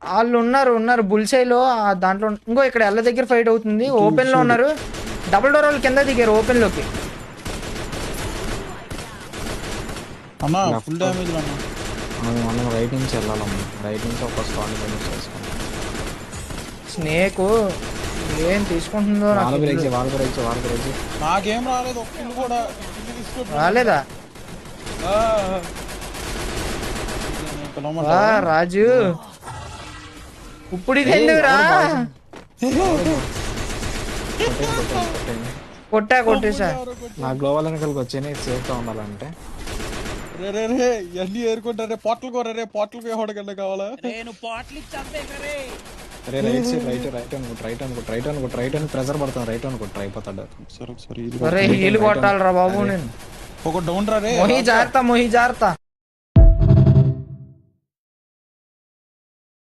వాళ్ళు ఉన్నారు బుల్సైలో దాంట్లో. ఇంకో ఇక్కడ ఎల్ల దగ్గర ఫైట్ అవుతుంది. ఓపెన్ లో ఉన్నారు. డబుల్ డోర్ వాళ్ళు కింద దిగారు ఓపెన్ లోకి. అన్నా ఫుల్ డ్యామేజ్ అన్నా. మనం రైట్ నుంచి వెళ్ళాలమ్మా. రైట్ నుంచి ఒక స్పాట్ ఫినిష్ చేసుకుంటాం. స్నేక్ ఏం తీసుకుంటుందో నాకు వాళ్ళకి నాకేం రాలేదు ఒక కిల్ కూడా. కిల్ తీసుకో రాలేదా? రాజు ఇప్పుడు ఇది ఎందుకురా? కొట్టేసా. నా గ్లోబల్ వెనకాలకి వచ్చాయి సేఫ్ గా ఉండాలంటే. రే రే రే ఇవన్నీ ఏరుకుంటారే. పొట్టలు కోరే రే. పొట్టలు హోడకన్నా కావాలా? రైట్ అని ప్రెజర్ పడతాను. రైట్ అనుకుంటా అయిపోతాడు. సరే హీల్ కొట్టాలరా బాబు. నేను ఒక డౌన్ రా రే. మొహి జాగ్రత్త